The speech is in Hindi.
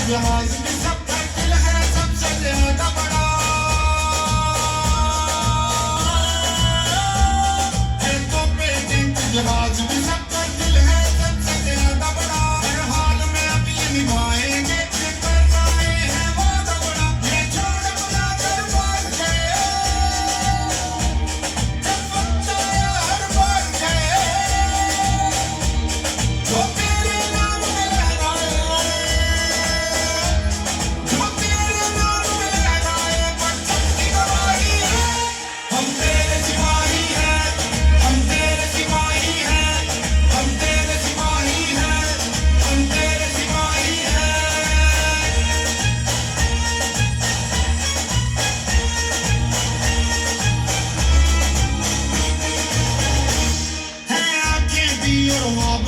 जहाज में सबका दिल है सबसे ज्यादा बड़ा है तो पेटेंट जहाज में सबका दिल है सबसे ज्यादा बड़ा हर हाल में अब ये निभाएंगे ये करना है वादा बड़ा ये छोड़ बना कर भाग गए जब बच्चा हर बार गए तो तेरे नाम में लहराए जो तेरे नाम में लहराए बच्चों की गवाही है हम तेरे सिपाही हैं हम तेरे सिपाही हैं हम तेरे सिपाही हैं हम तेरे सिपाही हैं हैं आंखें भी और ख्वाब